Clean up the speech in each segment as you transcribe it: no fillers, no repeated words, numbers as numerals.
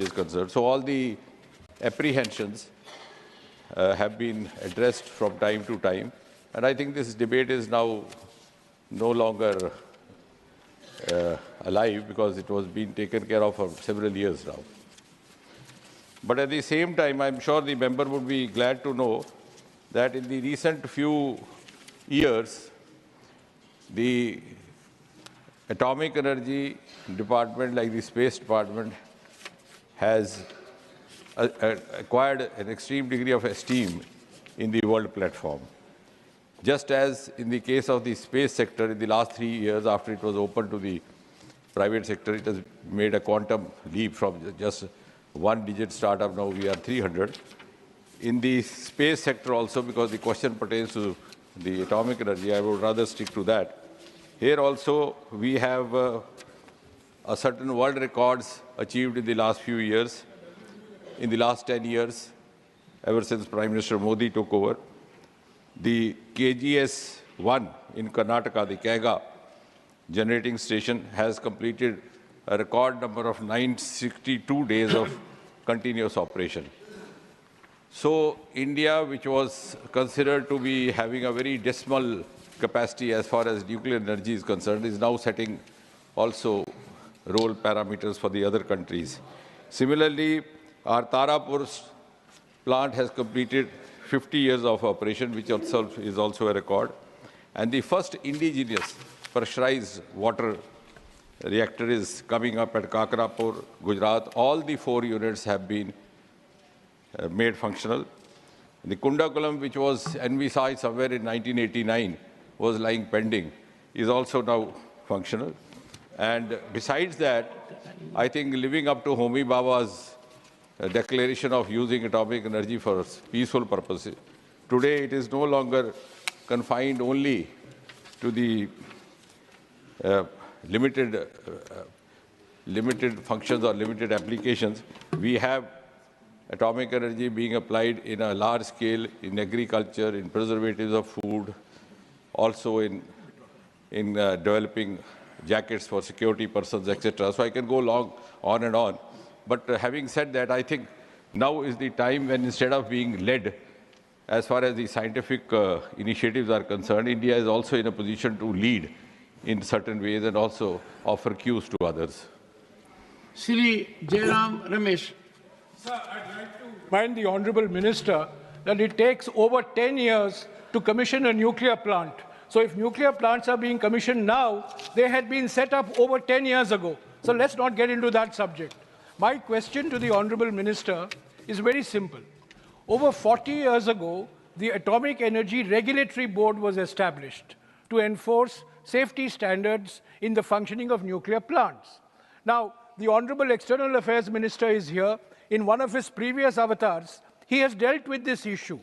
is concerned. So all the apprehensions have been addressed from time to time. And I think this debate is now no longer alive because it was being taken care of for several years now. But at the same time, I'm sure the member would be glad to know that in the recent few years, the atomic energy department, like the space department, has acquired an extreme degree of esteem in the world platform. Just as in the case of the space sector, in the last 3 years after it was open to the private sector, it has made a quantum leap from just one-digit startup, now we are 300. In the space sector also, because the question pertains to the atomic energy, I would rather stick to that. Here also, we have a certain world records achieved in the last few years. In the last 10 years, ever since Prime Minister Modi took over, the KGS-1 in Karnataka, the Kaiga generating station, has completed a record number of 962 days of continuous operation. So India, which was considered to be having a very dismal capacity as far as nuclear energy is concerned, is now setting also role parameters for the other countries. Similarly, our Tarapur plant has completed 50 years of operation, which itself is also a record. And the first indigenous pressurized water reactor is coming up at Kakrapur, Gujarat. All the 4 units have been made functional. The Kundakulam, which was envisaged somewhere in 1989, was lying pending, is also now functional. And besides that, I think living up to Homi Baba's declaration of using atomic energy for peaceful purposes, today it is no longer confined only to the limited functions or limited applications. We have atomic energy being applied in a large scale in agriculture, in preservatives of food, also in developing jackets for security persons, etc. So I can go on and on. But having said that, I think now is the time when instead of being led as far as the scientific initiatives are concerned, India is also in a position to lead in certain ways and also offer cues to others. Shri Jairam Ramesh. Sir, I'd like to remind the Honourable Minister that it takes over 10 years to commission a nuclear plant. So if nuclear plants are being commissioned now, they had been set up over 10 years ago. So let's not get into that subject. My question to the Honourable Minister is very simple. Over 40 years ago, the Atomic Energy Regulatory Board was established to enforce safety standards in the functioning of nuclear plants. Now, the Honourable External Affairs Minister is here. In one of his previous avatars, he has dealt with this issue.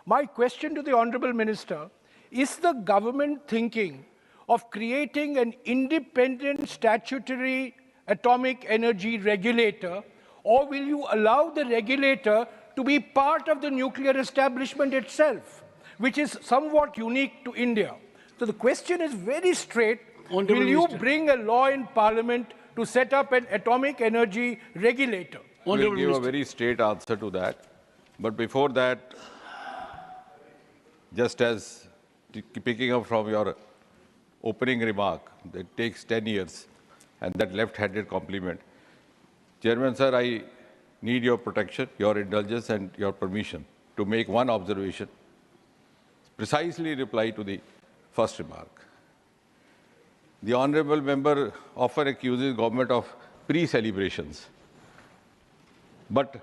My question to the Honourable Minister, is the government thinking of creating an independent statutory atomic energy regulator, or will you allow the regulator to be part of the nuclear establishment itself, which is somewhat unique to India? So the question is very straight. Honourable will you Minister, bring a law in Parliament to set up an atomic energy regulator? We'll give a very straight answer to that. But before that, just as picking up from your opening remark, it takes 10 years, and that left-handed compliment. Chairman, sir, I need your protection, your indulgence, and your permission to make one observation, precisely reply to the first remark. The honourable member often accuses government of pre-celebrations. But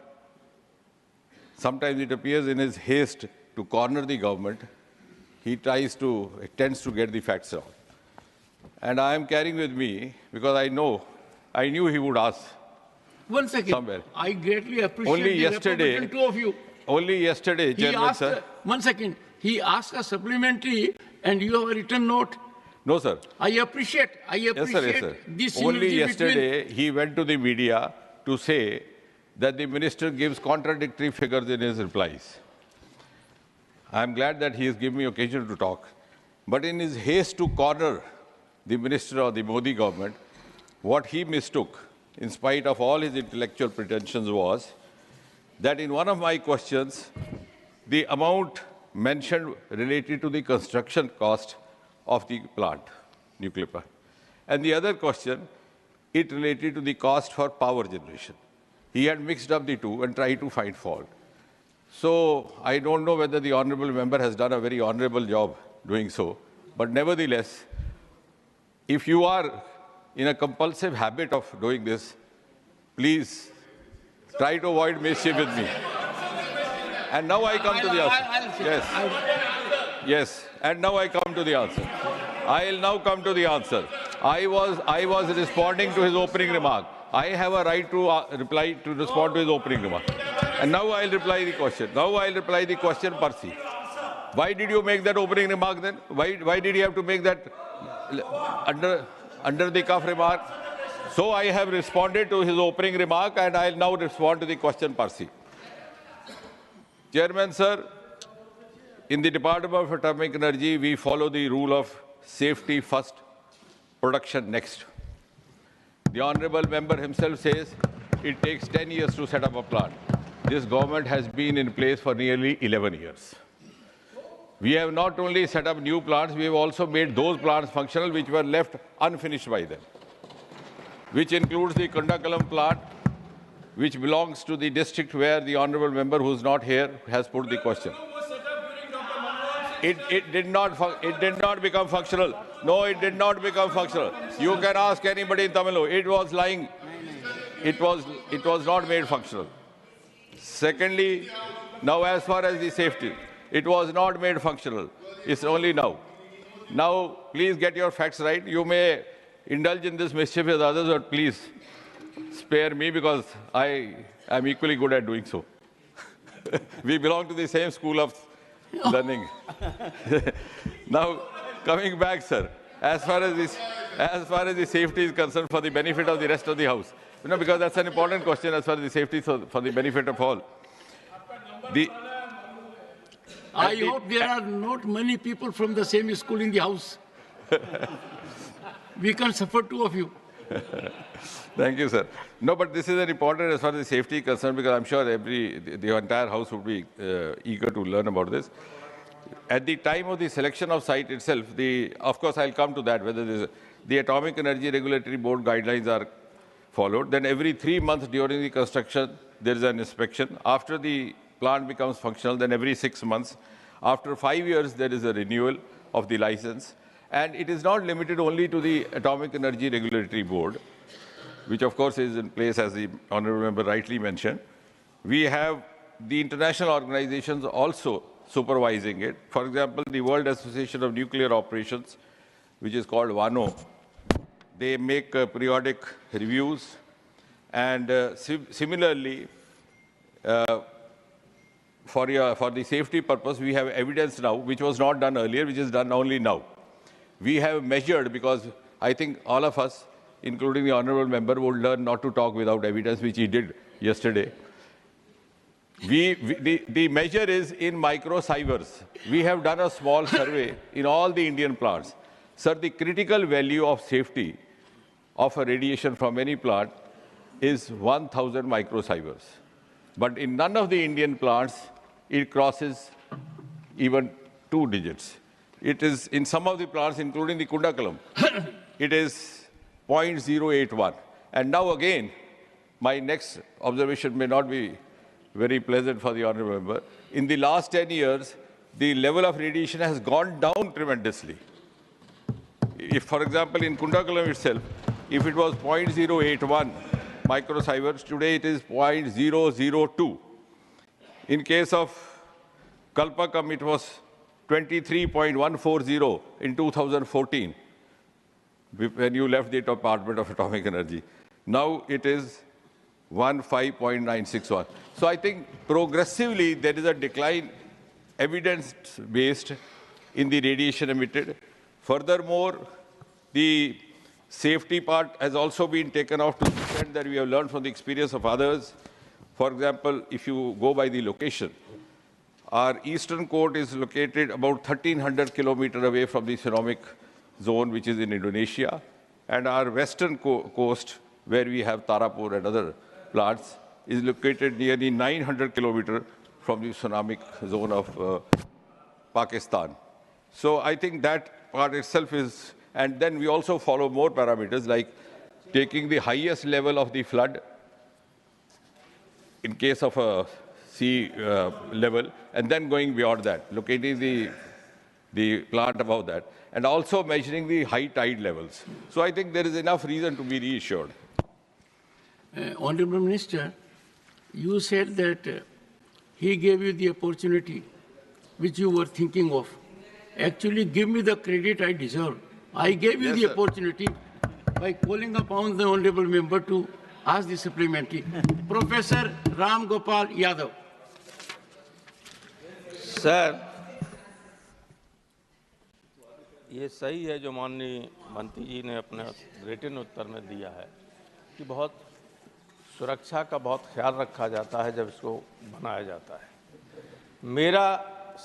sometimes it appears in his haste to corner the government, he tends to get the facts wrong. And I am carrying with me, because I knew he would ask. 1 second. Somewhere. I greatly appreciate Only the yesterday, representation, two of you. Only yesterday, Chairman, sir. 1 second. He asked a supplementary and you have a written note. No, sir. I appreciate Yes, sir. this Only synergy yesterday, he went to the media to say that the minister gives contradictory figures in his replies. I am glad that he has given me occasion to talk. But in his haste to corner the minister or the Modi government, what he mistook in spite of all his intellectual pretensions, was that in one of my questions, the amount mentioned related to the construction cost of the plant, nuclear plant. And the other question, it related to the cost for power generation. He had mixed up the two and tried to find fault. So I don't know whether the honorable member has done a very honorable job doing so. But nevertheless, if you are in a compulsive habit of doing this, please try to avoid mischief with me. And now I come to the answer. Yes. And now I come to the answer. I'll now come to the answer. I was responding to his opening remark. I have a right to respond to his opening remark. And now I'll reply the question. Now I'll reply the question, Percy. Why did you make that opening remark then? Why did you have to make that under the cuff remark? So I have responded to his opening remark, and I'll now respond to the question, Percy. Chairman, sir, in the Department of Atomic Energy, we follow the rule of safety first, production next. The honorable member himself says it takes 10 years to set up a plant. This government has been in place for nearly 11 years. We have not only set up new plants, we have also made those plants functional which were left unfinished by them, which includes the Kundakalam plant, which belongs to the district where the honorable member who is not here has put the question. It did not become functional. No, it did not become functional. You can ask anybody in Tamil Nadu. It was lying. It was not made functional. Secondly, now as far as the safety, it was not made functional. It's only now. Now, please get your facts right. You may indulge in this mischief with others, but please spare me because I am equally good at doing so. We belong to the same school of learning. Now, coming back, sir, as far as the safety is concerned, for the benefit of the rest of the House, because that's an important question as far as the safety, so for the benefit of all. I hope there are not many people from the same school in the House. We can suffer two of you. Thank you, sir. No, but this is an important as far as the safety is concerned, because I'm sure the entire House would be eager to learn about this. At the time of the selection of site itself, of course, I'll come to that, whether the Atomic Energy Regulatory Board guidelines are followed. Then every 3 months during the construction, there is an inspection. After the plant becomes functional, then every 6 months. After 5 years, there is a renewal of the license. And it is not limited only to the Atomic Energy Regulatory Board, which of course is in place, as the honorable member rightly mentioned. We have the international organizations also supervising it. For example, the World Association of Nuclear Operations, which is called WANO, they make periodic reviews. And similarly, for the safety purpose, we have evidence now, which was not done earlier, which is done only now. We have measured, because I think all of us, including the honorable member, would learn not to talk without evidence, which he did yesterday. The measure is in microsieverts. We have done a small survey in all the Indian plants. Sir, the critical value of safety of a radiation from any plant is 1,000 microsieverts. But in none of the Indian plants, it crosses even 2 digits. It is in some of the plants, including the Kundakalam, it is 0.081. And now again, my next observation may not be very pleasant for the honorable member. In the last 10 years, the level of radiation has gone down tremendously. If, for example, in Kundakalam itself, if it was 0.081 microsieverts, today it is 0.002. In case of Kalpakam, it was 23.140 in 2014, when you left the Department of Atomic Energy. Now it is 15.961. So I think progressively there is a decline, evidence-based, in the radiation emitted. Furthermore, the safety part has also been taken off to the extent that we have learned from the experience of others. For example, if you go by the location, our eastern coast is located about 1,300 kilometers away from the tsunamis zone, which is in Indonesia, and our western coast where we have Tarapur and other plants, is located nearly 900 kilometers from the tsunami zone of Pakistan. So I think that part itself is, and then we also follow more parameters like taking the highest level of the flood in case of a sea level, and then going beyond that, locating the plant above that, and also measuring the high tide levels. So I think there is enough reason to be reassured. Honorable Minister, you said that he gave you the opportunity which you were thinking of. Actually, give me the credit I deserve. I gave you Yes, the sir. opportunity by calling upon the honorable member to ask the supplementary. Professor Ram Gopal Yadav. Sir, ये सही है जो माननीय मंत्री जी ने अपने written उत्तर में दिया है कि बहुत सुरक्षा का बहुत ख्याल रखा जाता है जब इसको बनाया जाता है। मेरा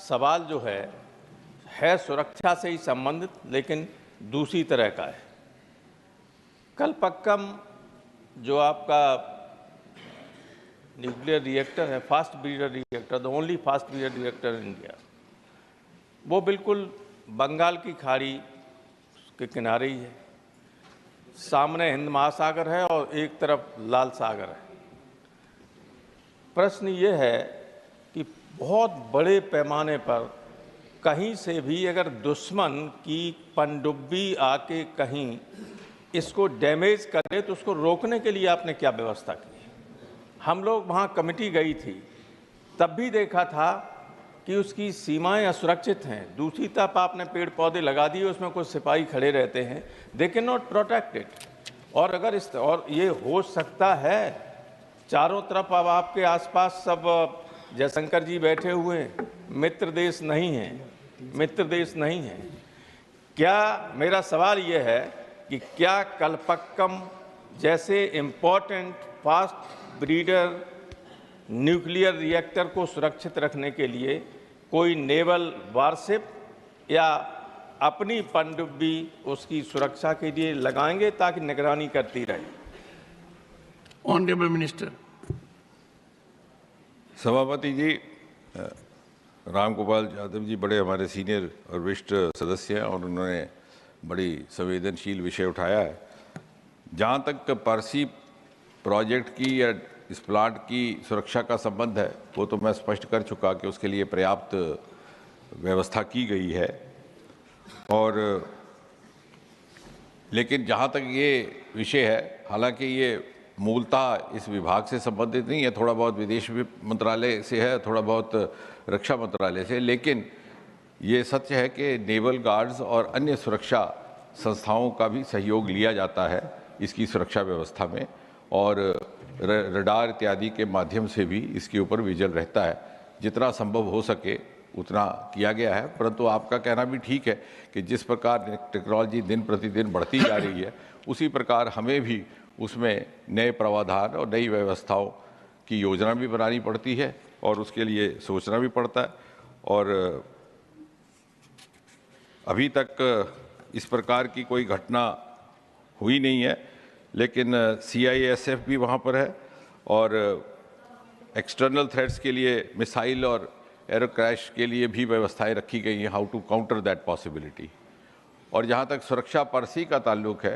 सवाल जो है सुरक्षा से ही संबंधित, लेकिन दूसरी तरह का है। कलपक्कम जो आपका न्यूक्लियर रिएक्टर है, fast breeder reactor, the only fast breeder reactor in India, वो बिल्कुल बंगाल की खाड़ी के किनारे ही है। सामने हिंद महासागर है और एक तरफ लाल सागर है। प्रश्न ये है कि बहुत बड़े पैमाने पर कहीं से भी अगर दुश्मन की पनडुब्बी आके कहीं इसको डैमेज करे तो उसको रोकने के लिए आपने क्या व्यवस्था की? हम लोग वहाँ कमेटी गई थी, तब भी देखा था कि उसकी सीमाएं असुरक्षित हैं। दूसरी तरफ आपने पेड़ पौधे लगा दिए, उसमें कुछ सिपाही खड़े रहते हैं, they can not protect it. और अगर और ये हो सकता है, चारों तरफ अब आपके आसपास सब जयशंकर जी बैठे हुए हैं, मित्र देश नहीं हैं। क्या मेरा सवाल ये है कि क्या कलपक्कम जैसे important fast breeder nuclear reactor को सुरक्षित रखने के लिए कोई नेवल वारशिप या अपनी पनडुब्बी उसकी सुरक्षा के लिए लगाएंगे ताकि निगरानी करती रहे? Honorable Minister. सभापति जी, राम गोपाल यादव जी बड़े हमारे सीनियर और वरिष्ठ सदस्य हैं और उन्होंने बड़ी संवेदनशील विषय उठाया है। जहाँ तक पारसी प्रोजेक्ट की या इस प्लांट की सुरक्षा का संबंध है, वो तो मैं स्पष्ट कर चुका कि उसके लिए पर्याप्त व्यवस्था की गई है। और लेकिन जहाँ तक ये विषय है, हालांकि ये मूलतः इस विभाग से संबंधित नहीं है, थोड़ा बहुत विदेश मंत्रालय से है, थोड़ा बहुत रक्षा मंत्रालय से, लेकिन ये सत्य है कि नेवल गार्ड्स और अन्य सुरक्षा संस्थाओं का भी सहयोग लिया जाता है इसकी सुरक्षा व्यवस्था में, और रडार इत्यादि के माध्यम से भी इसके ऊपर विजिल रहता है। जितना संभव हो सके उतना किया गया है, परंतु आपका कहना भी ठीक है कि जिस प्रकार टेक्नोलॉजी दिन प्रतिदिन बढ़ती जा रही है, उसी प्रकार हमें भी उसमें नए प्रावधान और नई व्यवस्थाओं की योजना भी बनानी पड़ती है और उसके लिए सोचना भी पड़ता है। और अभी तक इस प्रकार की कोई घटना हुई नहीं है, लेकिन CISF भी वहाँ पर है और एक्सटर्नल थ्रेट्स के लिए मिसाइल और एरो क्रैश के लिए भी व्यवस्थाएं रखी गई हैं, how to counter that possibility. और जहाँ तक सुरक्षा परसी का ताल्लुक है,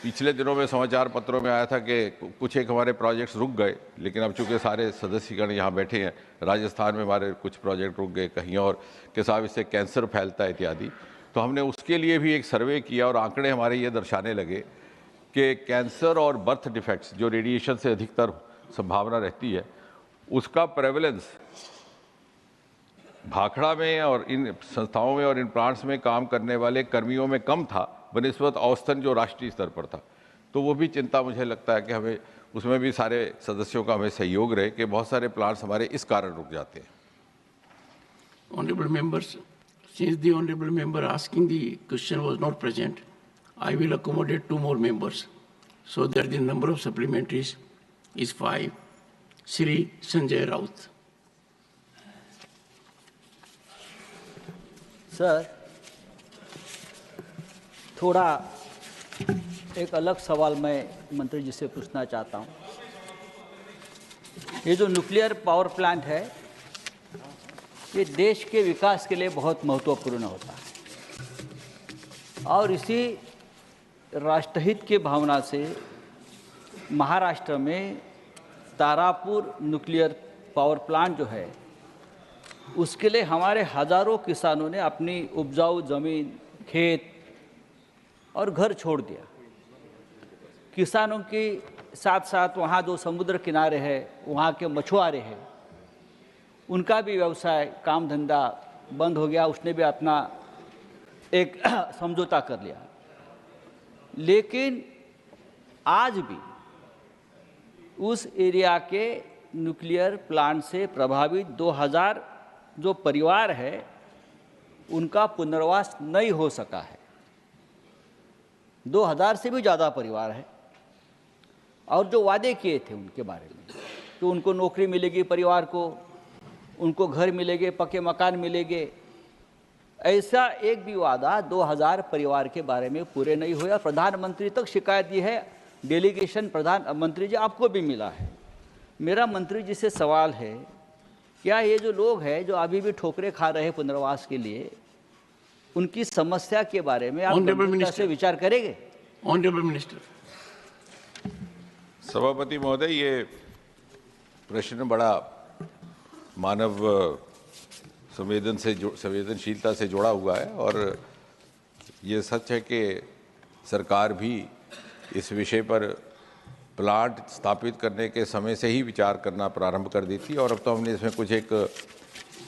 पिछले दिनों में समाचार पत्रों में आया था कि कुछ एक हमारे प्रोजेक्ट्स रुक गए, लेकिन अब चूँकि सारे सदस्यगण यहाँ बैठे हैं, राजस्थान में हमारे कुछ प्रोजेक्ट रुक गए, कहीं और के साथ इससे कैंसर फैलता है इत्यादि, तो हमने उसके लिए भी एक सर्वे किया और आंकड़े हमारे ये दर्शाने लगे कि कैंसर और बर्थ डिफेक्ट्स जो रेडिएशन से अधिकतर संभावना रहती है, उसका प्रेवलेंस भाखड़ा में और इन संस्थाओं में और इन प्लांट्स में काम करने वाले कर्मियों में कम था बनिस्बत औसतन जो राष्ट्रीय स्तर पर था। तो वो भी चिंता मुझे लगता है कि हमें उसमें भी सारे सदस्यों का हमें सहयोग रहे कि बहुत सारे प्लांट्स हमारे इस कारण रुक जाते हैं। Honorable members, since the honorable member asking the question was not present, I will accommodate 2 more members, so that the number of supplementaries is 5. Shri Sanjay Raut. Sir, थोड़ा एक अलग सवाल मैं मंत्री जी से पूछना चाहता हूँ। ये जो न्यूक्लियर पावर प्लांट है, ये देश के विकास के लिए बहुत महत्वपूर्ण होता है और इसी राष्ट्रहित की भावना से महाराष्ट्र में तारापुर न्यूक्लियर पावर प्लांट जो है, उसके लिए हमारे हजारों किसानों ने अपनी उपजाऊ जमीन, खेत और घर छोड़ दिया। किसानों के साथ साथ वहाँ जो समुद्र किनारे है, वहाँ के मछुआरे हैं, उनका भी व्यवसाय, काम धंधा बंद हो गया। उसने भी अपना एक समझौता कर लिया। लेकिन आज भी उस एरिया के न्यूक्लियर प्लांट से प्रभावित 2000 जो परिवार है, उनका पुनर्वास नहीं हो सका है। 2000 से भी ज़्यादा परिवार है और जो वादे किए थे उनके बारे में कि उनको नौकरी मिलेगी, परिवार को उनको घर मिलेंगे, पक्के मकान मिलेंगे, ऐसा एक भी वादा 2000 परिवार के बारे में पूरे नहीं हुआ। प्रधानमंत्री तक शिकायत दी है, डेलीगेशन प्रधानमंत्री जी आपको भी मिला है। मेरा मंत्री जी से सवाल है, क्या ये जो लोग हैं जो अभी भी ठोकरें खा रहे हैं पुनर्वास के लिए, उनकी समस्या के बारे में आप गंभीरता से विचार करेंगे? Honourable minister. सभापति महोदय, ये प्रश्न बड़ा मानव संवेदनशीलता से जुड़ा हुआ है और ये सच है कि सरकार भी इस विषय पर प्लांट स्थापित करने के समय से ही विचार करना प्रारंभ कर दी थी और अब तो हमने इसमें कुछ एक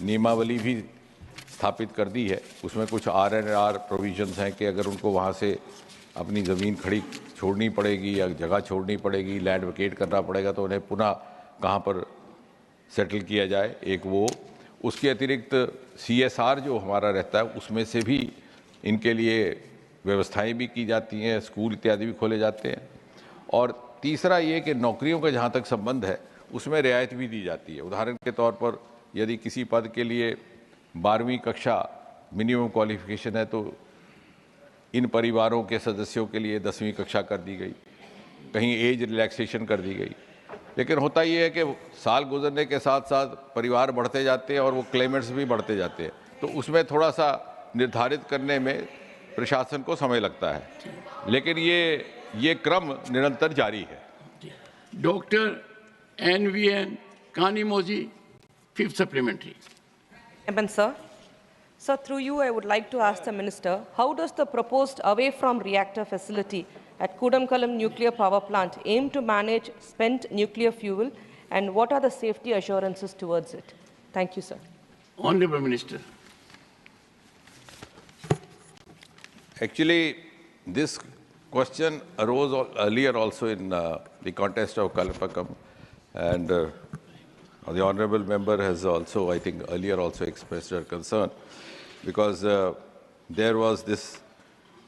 नियमावली भी स्थापित कर दी है। उसमें कुछ R&R प्रोविजंस हैं कि अगर उनको वहाँ से अपनी ज़मीन खड़ी छोड़नी पड़ेगी या जगह छोड़नी पड़ेगी, लैंड वेकेट करना पड़ेगा, तो उन्हें पुनः कहाँ पर सेटल किया जाए। एक वो, उसके अतिरिक्त CSR जो हमारा रहता है, उसमें से भी इनके लिए व्यवस्थाएं भी की जाती हैं, स्कूल इत्यादि भी खोले जाते हैं। और तीसरा ये कि नौकरियों का जहाँ तक संबंध है, उसमें रियायत भी दी जाती है। उदाहरण के तौर पर यदि किसी पद के लिए 12वीं कक्षा मिनिमम क्वालिफिकेशन है, तो इन परिवारों के सदस्यों के लिए 10वीं कक्षा कर दी गई, कहीं एज रिलैक्सेशन कर दी गई। लेकिन होता ये है कि साल गुजरने के साथ साथ परिवार बढ़ते जाते हैं और वो क्लेमेंट्स भी बढ़ते जाते हैं, तो उसमें थोड़ा सा निर्धारित करने में प्रशासन को समय लगता है, लेकिन ये क्रम निरंतर जारी है। Doctor NVN Kanimoji, 5th supplementary. Sir. Sir, through you, I would like to ask the Minister, how does the proposed away-from-reactor facility at Kudamkalam Nuclear Power Plant aim to manage spent nuclear fuel, and what are the safety assurances towards it? Thank you, sir. Honorable Minister. Actually, this question arose earlier also in the context of Kalapakam, and the honourable member has also, I think, earlier also expressed her concern, because there was this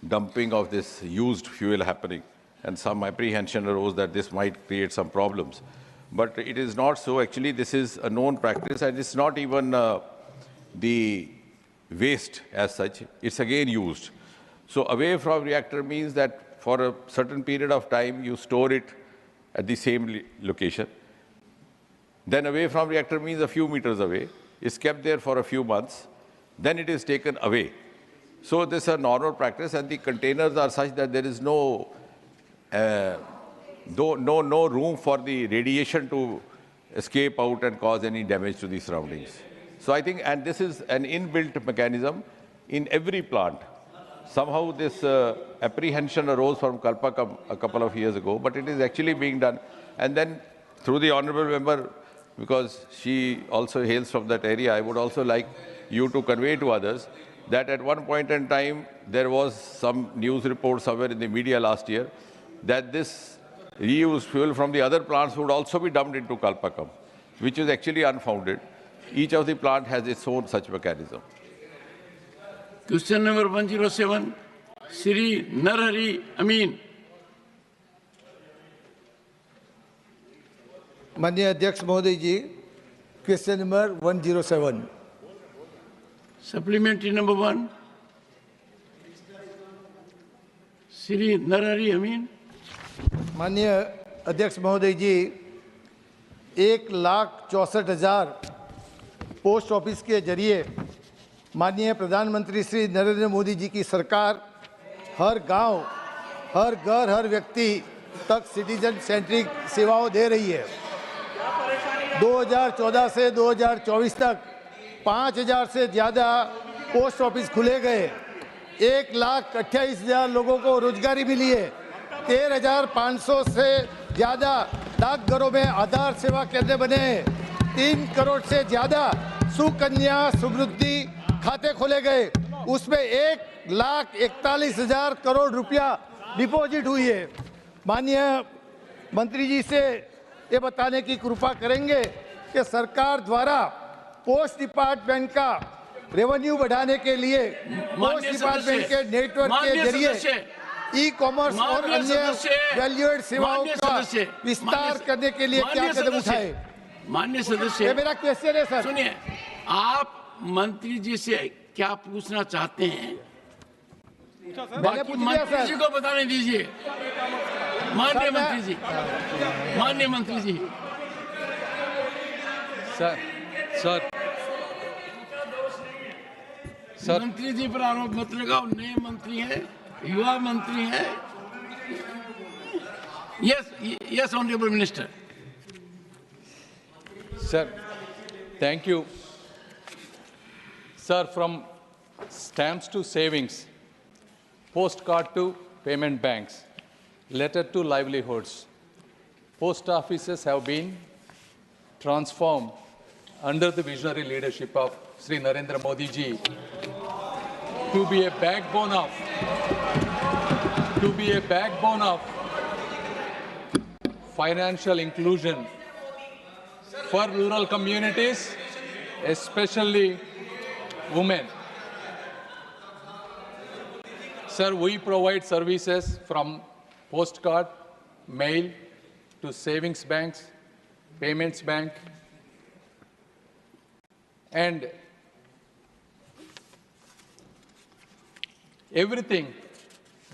dumping of this used fuel happening, and some apprehension arose that this might create some problems. But it is not so. Actually, this is a known practice, and it's not even the waste as such. It's again used. So away from reactor means that for a certain period of time, you store it at the same location. Then away from reactor means a few meters away. It's kept there for a few months. Then it is taken away. So this is a normal practice, and the containers are such that there is no room for the radiation to escape out and cause any damage to the surroundings. So I think, and this is an inbuilt mechanism in every plant. Somehow this apprehension arose from Kalpakam a couple of years ago, but it is actually being done. And then through the honourable member, because she also hails from that area, I would also like you to convey to others that at one point in time, there was some news report somewhere in the media last year that this reused fuel from the other plants would also be dumped into Kalpakam, which is actually unfounded. Each of the plant has its own such mechanism. Question number 107, Sri Narhari Amin. माननीय अध्यक्ष महोदय जी, question number 107. Supplementary number 1, Shri Narhari Amin. माननीय अध्यक्ष महोदय जी, 1,64,000 post office के जरिए माननीय प्रधानमंत्री श्री नरेंद्र मोदी जी की सरकार हर गांव, हर घर, हर व्यक्ति तक सिटीजन सेंट्रिक सेवाओं दे रही है। 2014 से 2024 तक 5,000 से ज़्यादा पोस्ट ऑफिस खुले गए, 1,28,000 लोगों को रोजगारी मिली है, 13,500 से ज़्यादा डाकघरों में आधार सेवा केंद्र बने हैं, 3 करोड़ से ज़्यादा सुकन्या समृद्धि खाते खोले गए, उसमें 1,41,000 करोड़ रुपया डिपॉजिट हुई है। माननीय मंत्री जी से ये बताने की कृपा करेंगे कि सरकार द्वारा पोस्ट डिपार्टमेंट का रेवेन्यू बढ़ाने के लिए पोस्ट डिपार्टमेंट के नेटवर्क के जरिए ई कॉमर्स और अन्य वैल्यूएड सेवाओं का विस्तार करने के लिए क्या कदम उठाए? माननीय सदस्य, ये मेरा क्वेश्चन है सर। सुनिए, आप मंत्री जी से क्या पूछना चाहते हैं बाकी मंत्री जी को बताने दीजिए। माननीय मंत्री जी, माननीय मंत्री जी। सर मंत्री जी पर आरोप मत लगाओ, नए मंत्री हैं, युवा मंत्री हैं। Yes honourable minister. Sir, thank you. Sir, from stamps to savings, postcard to payment banks, letter to livelihoods, post offices have been transformed under the visionary leadership of Sri Narendra Modi ji to be a backbone of financial inclusion for rural communities, especially women. Sir, we provide services from postcard, mail, to savings banks, payments bank, and everything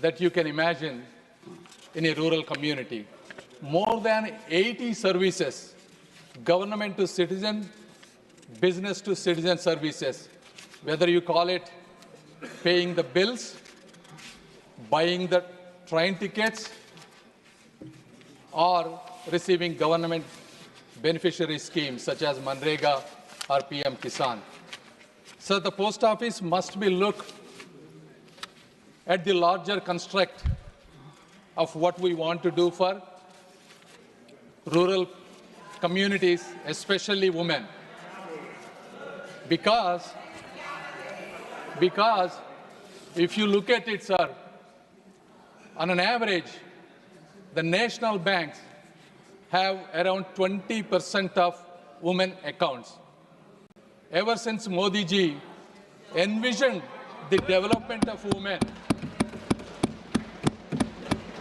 that you can imagine in a rural community. More than 80 services, government to citizen, business to citizen services, whether you call it paying the bills, buying the train tickets, or receiving government beneficiary schemes such as Manrega or PM Kisan. So the post office must be looked at the larger construct of what we want to do for rural communities, especially women. Because if you look at it, sir, on an average, the national banks have around 20% of women accounts. Ever since Modi ji envisioned the development of women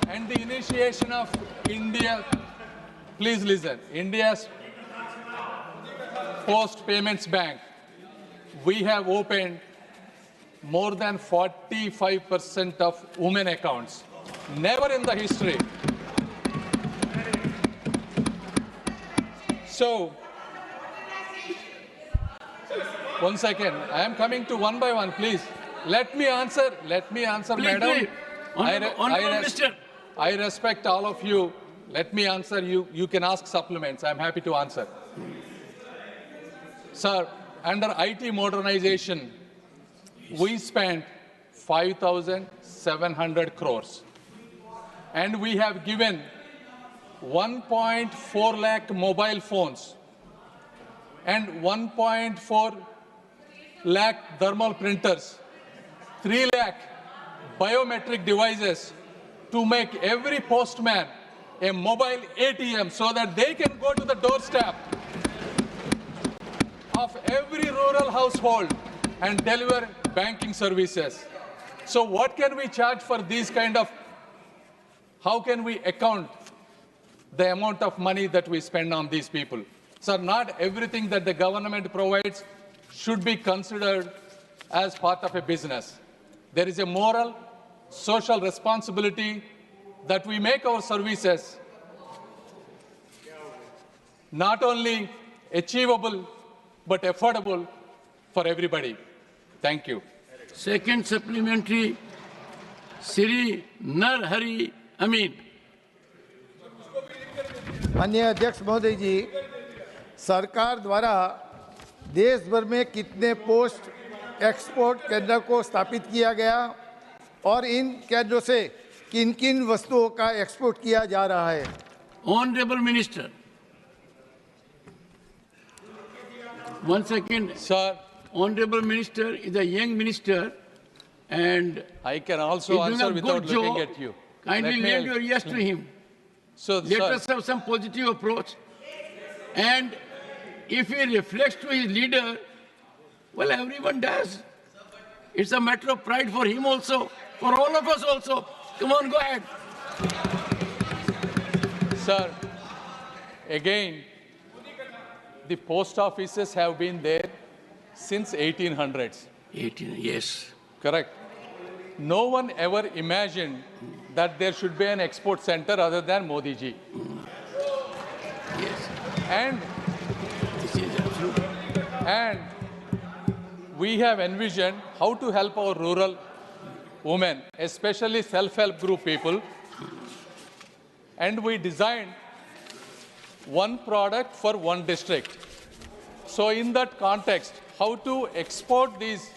and the initiation of India, please listen, India's Post Payments Bank, we have opened more than 45% of women accounts. Never in the history. So, one second, I am coming to one by one, please. Let me answer, please, madam. I respect all of you. Let me answer you. You can ask supplements. I'm happy to answer. Sir, under IT modernization, we spent 5,700 crores. And we have given 1.4 lakh mobile phones and 1.4 lakh thermal printers, 3 lakh biometric devices to make every postman a mobile ATM so that they can go to the doorstep of every rural household and deliver banking services. So what can we charge for these kind of, how can we account the amount of money that we spend on these people? So not everything that the government provides should be considered as part of a business. There is a moral social responsibility that we make our services not only achievable, but affordable for everybody. Thank you. Second supplementary, Sri Narhari Amin. माननीय अध्यक्ष महोदय जी, सरकार द्वारा देश भर में कितने post export केंद्र को स्थापित किया गया और इन केंद्रों से किन किन वस्तुओं का एक्सपोर्ट किया जा रहा है? Honorable Minister. One second. Sir, Honorable Minister is a young minister and I can also he's doing answer a without good looking job. at you. Kindly Let me lend your ears to him. So, Let sir, us have some positive approach. And if he reflects to his leader, well, everyone does. It's a matter of pride for him also, for all of us also. Come on, go ahead. sir, again, the post offices have been there since 1800s. 18, yes. Correct. No one ever imagined that there should be an export center other than Modi ji. Yes. And, This is absolute. and we have envisioned how to help our rural women, especially self-help group people. And we designed one product for one district. So in that context, how to export these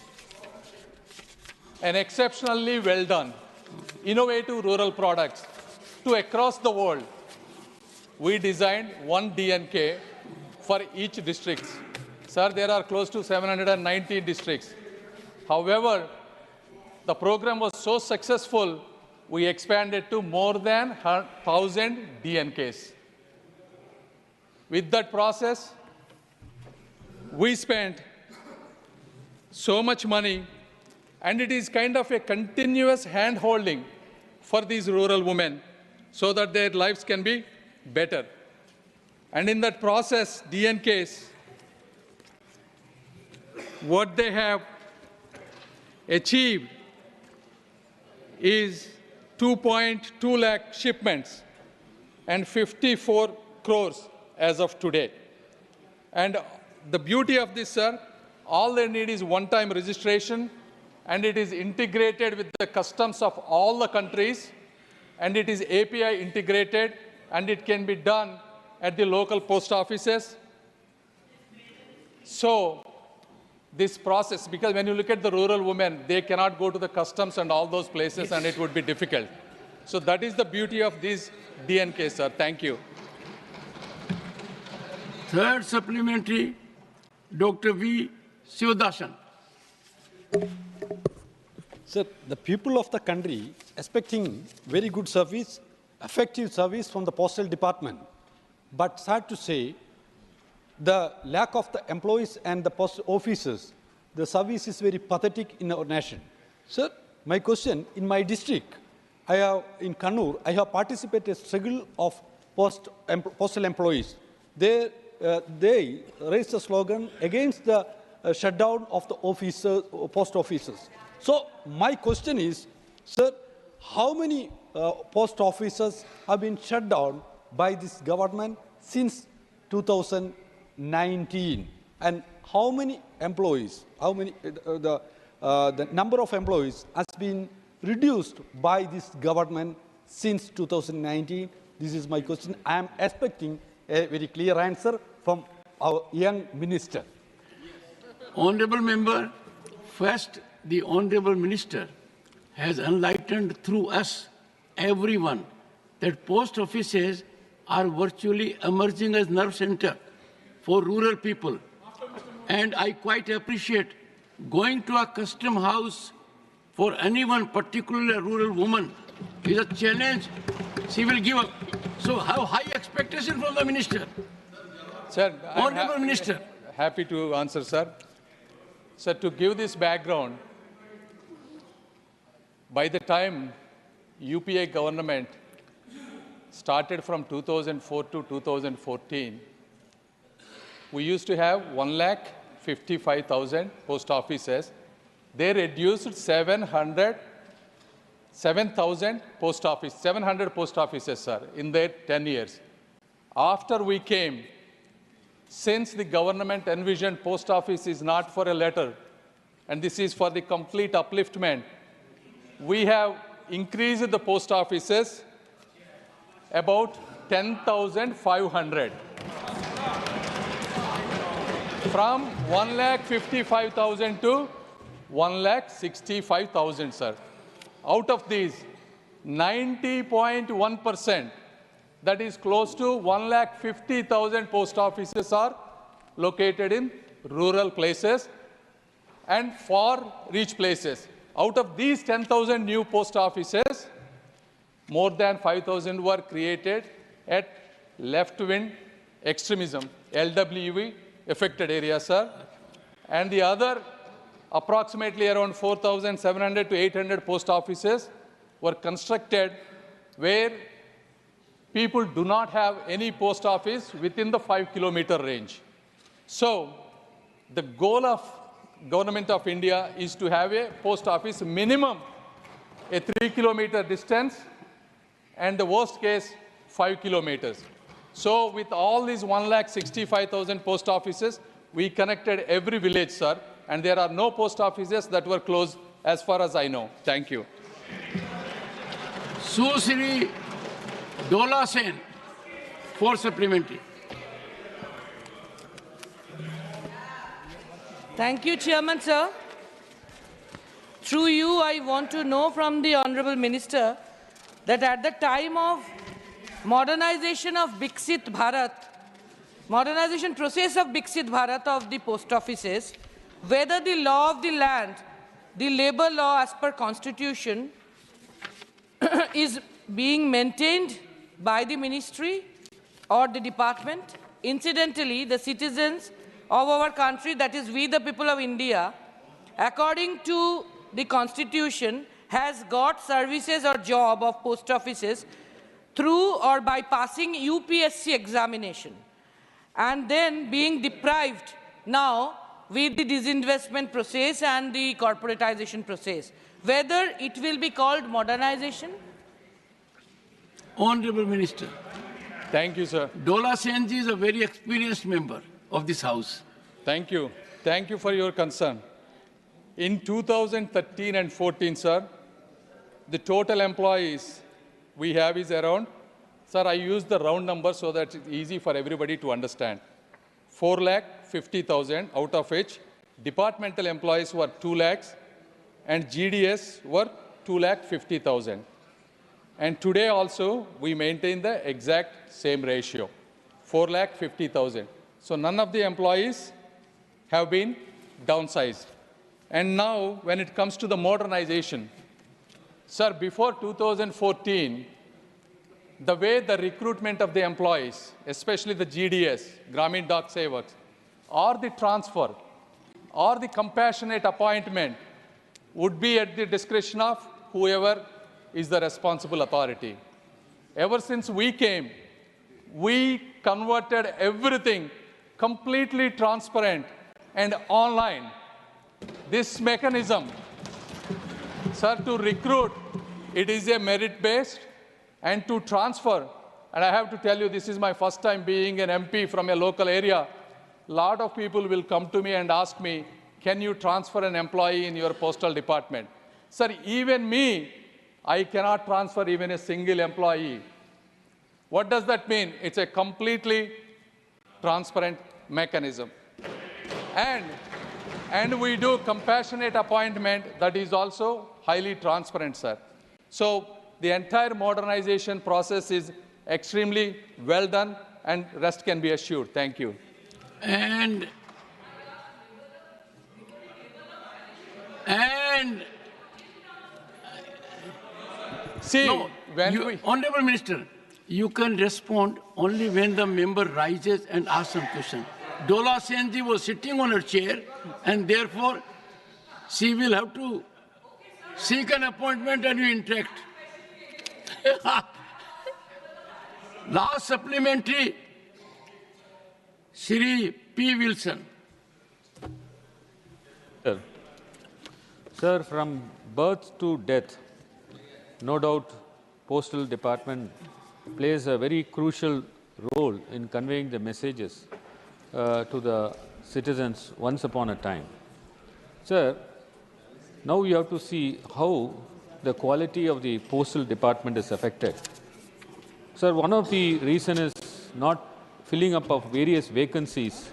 an exceptionally well done, innovative rural products to across the world. We designed one DNK for each district. Sir, there are close to 790 districts. However, the program was so successful, we expanded to more than 1,000 DNKs. With that process, we spent so much money, and it is kind of a continuous hand-holding for these rural women so that their lives can be better. And in that process, DNKs, what they have achieved is 2.2 lakh shipments and 54 crores as of today. And the beauty of this, sir, all they need is one-time registration, and it is integrated with the customs of all the countries, and it is API integrated, and it can be done at the local post offices. So this process, because when you look at the rural women, they cannot go to the customs and all those places, and it would be difficult. So that is the beauty of these DNK, sir. Thank you. Third supplementary, Dr. V. Sivadathan. Sir, the people of the country expecting very good service, effective service from the postal department. But sad to say, the lack of the employees and the post officers, the service is very pathetic in our nation. Sir, my question, in my district, in Kannur, I have participated in struggle of postal employees. They raised a slogan against the shutdown of the post offices. So my question is, sir, how many post offices have been shut down by this government since 2019? And how many employees, the number of employees has been reduced by this government since 2019? This is my question. I am expecting a very clear answer from our young minister. Honorable member, first, the Honorable Minister has enlightened through us, everyone, that post offices are virtually emerging as nerve center for rural people. And I quite appreciate going to a custom house for anyone, particularly a rural woman, is a challenge she will give up. So have high expectation from the minister. Sir, Honorable Minister. Happy to answer, sir. Sir, to give this background, by the time UPA government started from 2004 to 2014, we used to have 1,55,000 post offices. They reduced 700 7,000 post office, 700 post offices, sir, in their 10 years. After we came, since the government envisioned post office is not for a letter, and this is for the complete upliftment, we have increased the post offices about 10,500. From 1,55,000 to 1,65,000, sir. Out of these, 90.1%, that is close to 1,50,000 post offices are located in rural places and far-reach places. Out of these 10,000 new post offices, more than 5,000 were created at left-wing extremism, LWE, affected areas, sir. And the other, approximately around 4,700 to 800 post offices were constructed where people do not have any post office within the 5-kilometer range. So the goal of Government of India is to have a post office minimum a 3-kilometer distance and the worst case 5 kilometers. So with all these 1,65,000 post offices, we connected every village, sir, and there are no post offices that were closed as far as I know. Thank you. Susri Dola Sen for supplementary. Thank you, Chairman, sir. Through you, I want to know from the Honorable Minister that at the time of modernization of Viksit Bharat, modernization process of Viksit Bharat of the post offices, whether the law of the land, the labor law as per constitution, is being maintained by the ministry or the department. Incidentally, the citizens of our country, that is we the people of India, according to the constitution, has got services or job of post offices through or by passing UPSC examination, and then being deprived now with the disinvestment process and the corporatization process. Whether it will be called modernization? Honorable Minister. Thank you, sir. Dola Senji is a very experienced member of this House. Thank you. Thank you for your concern. In 2013 and 14, sir, the total employees we have is around, sir, I use the round number so that it's easy for everybody to understand. 4,50,000, out of which departmental employees were 2 lakhs and GDS were 2,50,000. And today also, we maintain the exact same ratio, 4,50,000. So none of the employees have been downsized. And now, when it comes to the modernization, sir, before 2014, the way the recruitment of the employees, especially the GDS, Gramin Dak Sevaks, or the transfer, or the compassionate appointment would be at the discretion of whoever is the responsible authority. Ever since we came, we converted everything completely transparent and online. This mechanism, sir, to recruit, it is a merit-based, and to transfer, and I have to tell you, this is my first time being an MP from a local area. A lot of people will come to me and ask me, can you transfer an employee in your postal department? Sir, even me, I cannot transfer even a single employee. What does that mean? It's a completely transparent mechanism. And we do compassionate appointment that is also highly transparent, sir. So the entire modernization process is extremely well done, and rest can be assured. Thank you. And see, no, Honorable Minister, you can respond only when the member rises and asks some question. Dola Senji was sitting on her chair, and therefore she will have to seek an appointment and you interact. Last supplementary, Shri P. Wilson. Sir, from birth to death, no doubt, Postal Department plays a very crucial role in conveying the messages to the citizens once upon a time. Sir, now we have to see how the quality of the Postal Department is affected. Sir, one of the reasons is not filling up of various vacancies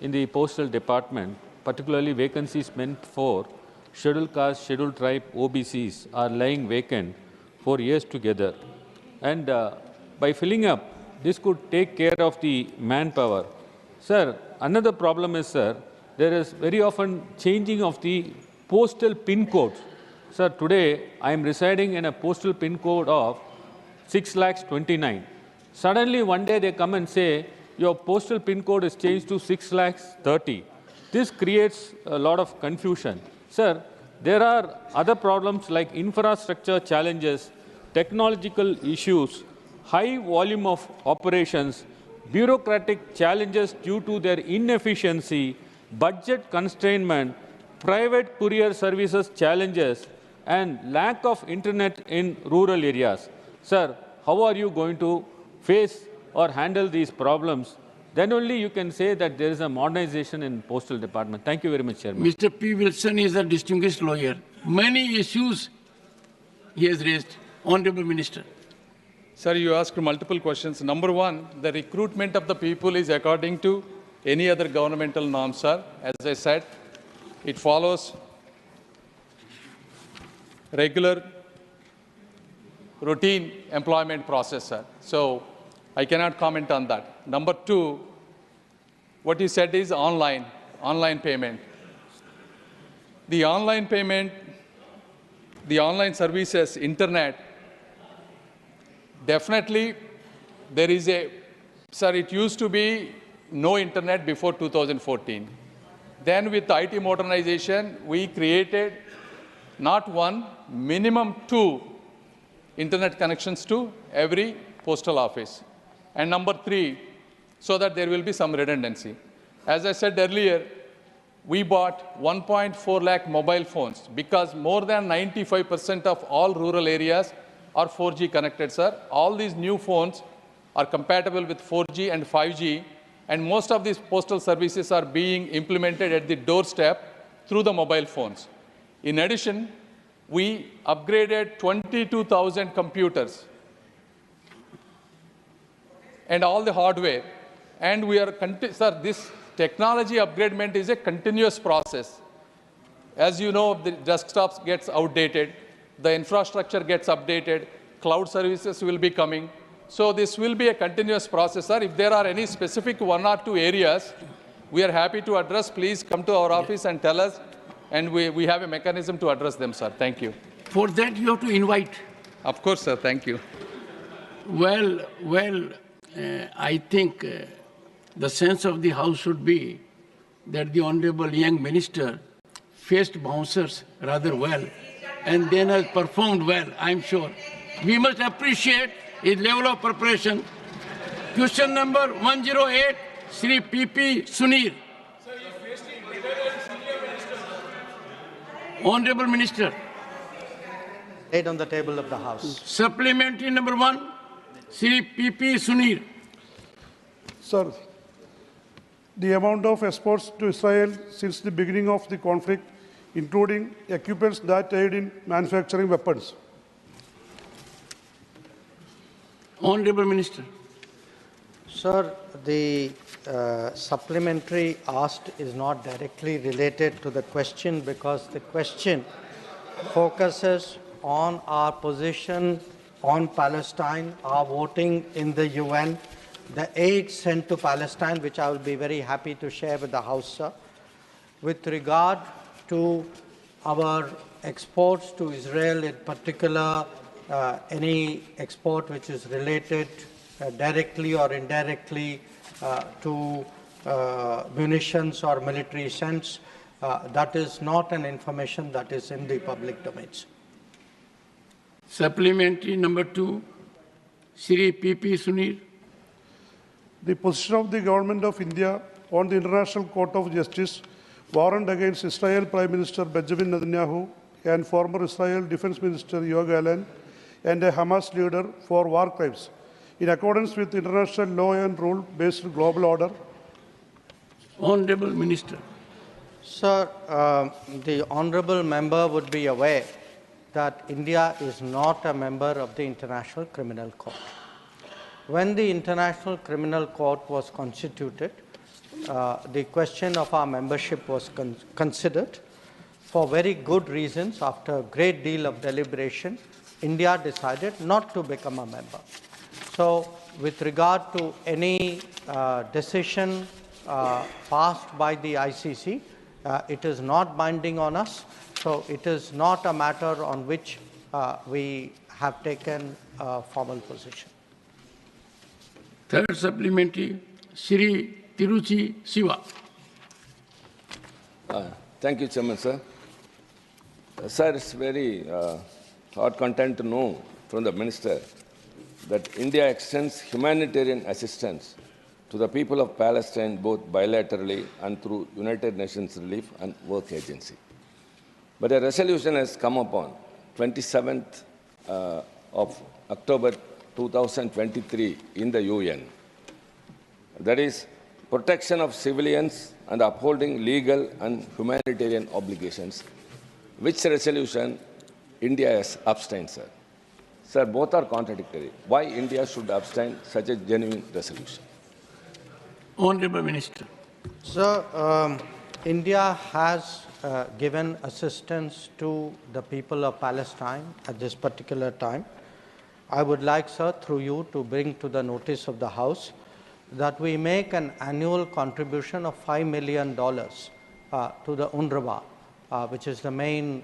in the Postal Department, particularly vacancies meant for scheduled caste, scheduled tribe, OBCs are lying vacant for years together. And by filling up, this could take care of the manpower. Sir, another problem is, sir, there is very often changing of the postal pin code. Sir, today I am residing in a postal pin code of 6,29,000. Suddenly one day they come and say, your postal pin code is changed to 6,30,000. This creates a lot of confusion. Sir, there are other problems like infrastructure challenges, technological issues, high volume of operations, bureaucratic challenges due to their inefficiency, budget constraint, private courier services challenges, and lack of internet in rural areas. Sir, how are you going to face or handle these problems? Then only you can say that there is a modernization in Postal Department. Thank you very much, Chairman. Mr. P. Wilson is a distinguished lawyer. Many issues he has raised. Honorable Minister. Sir, you asked multiple questions. Number one, the recruitment of the people is according to any other governmental norm, sir. As I said, it follows regular, routine employment process, sir. So I cannot comment on that. Number two, what you said is online payment. The online payment, the online services, internet, definitely there is a, sir, it used to be no internet before 2014. Then with IT modernization, we created not one, minimum 2 internet connections to every postal office. And number 3, so that there will be some redundancy. As I said earlier, we bought 1.4 lakh mobile phones because more than 95% of all rural areas are 4G connected, sir. All these new phones are compatible with 4G and 5G, and most of these postal services are being implemented at the doorstep through the mobile phones. In addition, we upgraded 22,000 computers and all the hardware. And we are, sir, this technology upgradement is a continuous process. As you know, the desktops gets outdated, the infrastructure gets updated, cloud services will be coming. So this will be a continuous process, sir. If there are any specific 1 or 2 areas we are happy to address, please come to our office and tell us, and we have a mechanism to address them, sir. Thank you. For that, you have to invite. Of course, sir. Thank you. Well, I think the sense of the House should be that the Honorable young Minister faced bouncers rather well and then has performed well, I'm sure. We must appreciate his level of preparation. Question number 108, Shri P.P. Sunir. Honorable Minister. Laid on the table of the House. Supplementary number 1, Shri P.P. Sunir. Sir, the amount of exports to Israel since the beginning of the conflict, including equipments that aid in manufacturing weapons. Honorable Minister. Sir, the supplementary asked is not directly related to the question because the question focuses on our position on Palestine, our voting in the UN, the aid sent to Palestine, which I will be very happy to share with the House, sir. With regard to our exports to Israel, in particular, any export which is related directly or indirectly to munitions or military sense, that is not an information that is in the public domains. Supplementary number 2, Shri P.P. Sunir. The position of the Government of India on the International Court of Justice warrant against Israel Prime Minister Benjamin Netanyahu and former Israel Defense Minister Yoav Gallant and a Hamas leader for war crimes, in accordance with international law and rule-based global order? Honorable Minister. Sir, the honorable member would be aware that India is not a member of the International Criminal Court. When the International Criminal Court was constituted, the question of our membership was considered. For very good reasons, after a great deal of deliberation, India decided not to become a member. So, with regard to any decision passed by the ICC, it is not binding on us. So, it is not a matter on which we have taken a formal position. Third supplementary, Shri Tiruchi Siva. Thank you, Chairman, sir. Sir, it's very hard content to know from the Minister that India extends humanitarian assistance to the people of Palestine both bilaterally and through United Nations Relief and Work Agency. But a resolution has come upon 27th of October 2023 in the UN. That is protection of civilians and upholding legal and humanitarian obligations. Which resolution India has abstained, sir? Sir, both are contradictory. Why India should abstain such a genuine resolution? Honorable Minister. Sir, India has given assistance to the people of Palestine at this particular time. I would like, sir, through you to bring to the notice of the House that we make an annual contribution of $5 million to the UNRWA, which is the main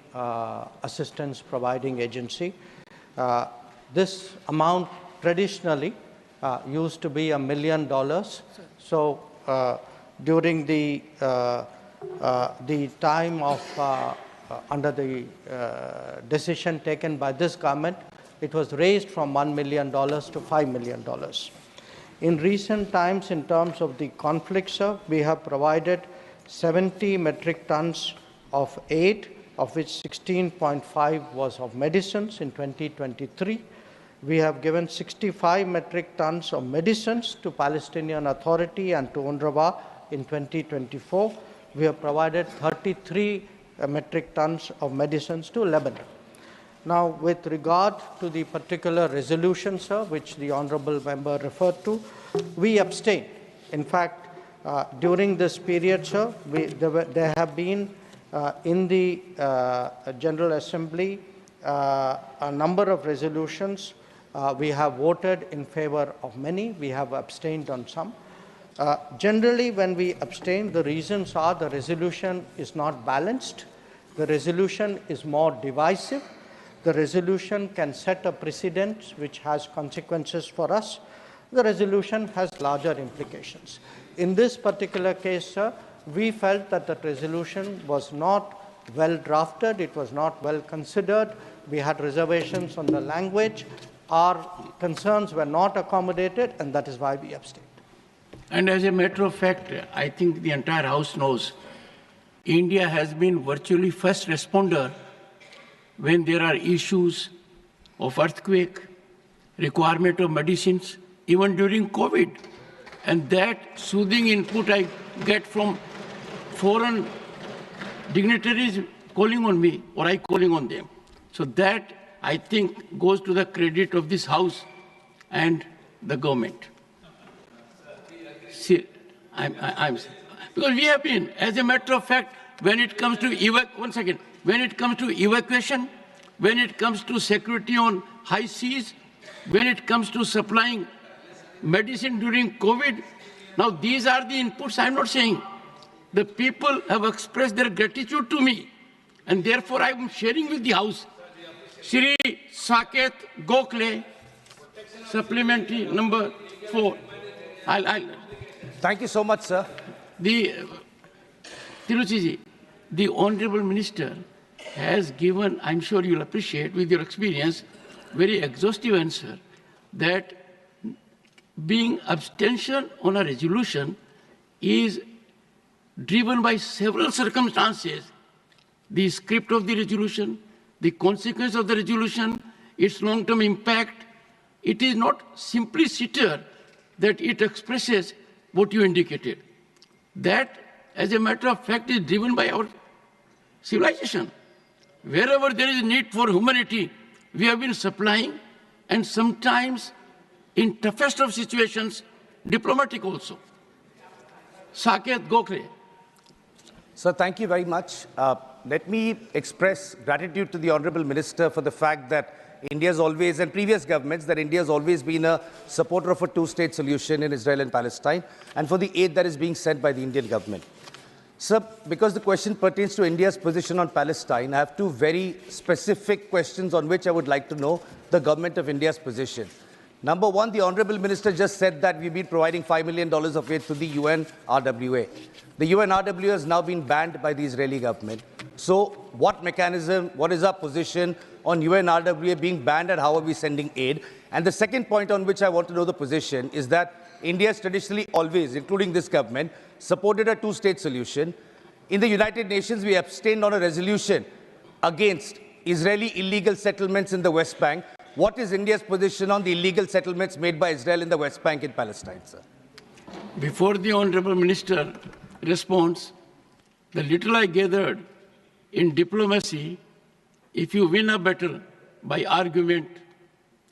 assistance providing agency. This amount traditionally used to be $1 million. So during the time of under the decision taken by this government, it was raised from $1 million to $5 million. In recent times, in terms of the conflict, sir, we have provided 70 metric tons of aid, of which 16.5 was of medicines in 2023. We have given 65 metric tons of medicines to Palestinian Authority and to UNRWA in 2024. We have provided 33 metric tons of medicines to Lebanon. Now, with regard to the particular resolution, sir, which the honorable member referred to, we abstained. In fact, during this period, sir, there have been in the General Assembly a number of resolutions. We have voted in favor of many. We have abstained on some. Generally, when we abstain, the reasons are the resolution is not balanced. The resolution is more divisive. The resolution can set a precedent which has consequences for us. The resolution has larger implications. In this particular case, sir, we felt that the resolution was not well drafted, it was not well considered, we had reservations on the language, our concerns were not accommodated, and that is why we abstained. And as a matter of fact, I think the entire House knows, India has been virtually first responder when there are issues of earthquake, requirement of medicines, even during COVID. And that soothing input I get from foreign dignitaries calling on me, or I calling on them. So that, I think, goes to the credit of this House and the government. See, because we have been, as a matter of fact, when it comes to when it comes to evacuation, when it comes to security on high seas, when it comes to supplying medicine during COVID, now these are the inputs. I'm not saying. The people have expressed their gratitude to me, and therefore I am sharing with the House. Shri Saket Gokhale, supplementary number 4. Thank you so much, sir. Tiruchiji, the Honorable Minister has given, I'm sure you'll appreciate with your experience, very exhaustive answer that being abstention on a resolution is driven by several circumstances. The script of the resolution, the consequence of the resolution, its long-term impact, it is not simply sitter that it expresses what you indicated. That, as a matter of fact, is driven by our civilization. Wherever there is a need for humanity, we have been supplying, and sometimes, in toughest of situations, diplomatic also. Saket Gokhale. Sir, thank you very much. Let me express gratitude to the Honorable Minister for the fact that India's always, and previous governments, that India's always been a supporter of a two-state solution in Israel and Palestine, and for the aid that is being sent by the Indian government. Sir, because the question pertains to India's position on Palestine, I have two very specific questions on which I would like to know the government of India's position. Number one, the Honorable Minister just said that we've been providing $5 million of aid to the UNRWA. The UNRWA has now been banned by the Israeli government. So what mechanism, what is our position on UNRWA being banned, and how are we sending aid? And the second point on which I want to know the position is that India has traditionally always, including this government, supported a two-state solution. In the United Nations, we abstained on a resolution against Israeli illegal settlements in the West Bank. What is India's position on the illegal settlements made by Israel in the West Bank and Palestine, sir? Before the Honorable Minister responds, the little I gathered in diplomacy, if you win a battle by argument,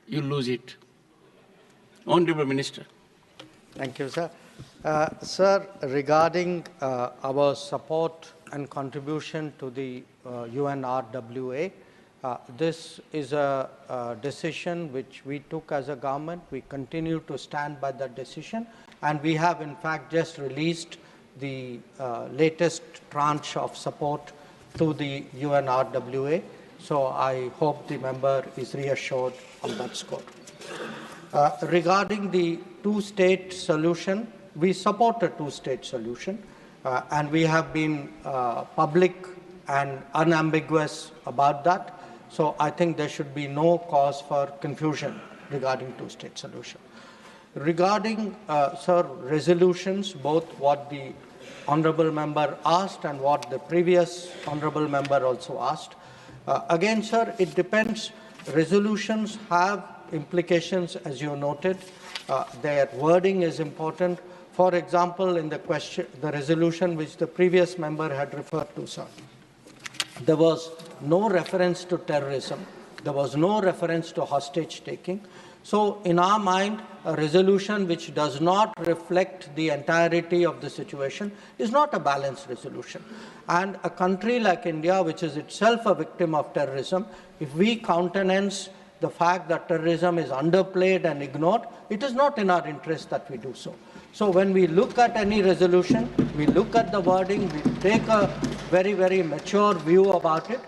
you lose it. Honorable Minister. Thank you, sir. Sir, regarding our support and contribution to the UNRWA, this is a decision which we took as a government. We continue to stand by that decision, and we have in fact just released the latest tranche of support to the UNRWA. So I hope the member is reassured on that score. Regarding the two-state solution, we support a two-state solution, and we have been public and unambiguous about that. So I think there should be no cause for confusion regarding two-state solution. Regarding, sir, resolutions, both what the honourable member asked and what the previous honourable member also asked, again, sir, it depends. Resolutions have implications, as you noted. Their wording is important. For example, in the question, the resolution which the previous member had referred to, sir, there was no reference to terrorism. There was no reference to hostage-taking. So, in our mind, a resolution which does not reflect the entirety of the situation is not a balanced resolution. And a country like India, which is itself a victim of terrorism, if we countenance the fact that terrorism is underplayed and ignored, it is not in our interest that we do so. So when we look at any resolution, we look at the wording, we take a very, very mature view about it.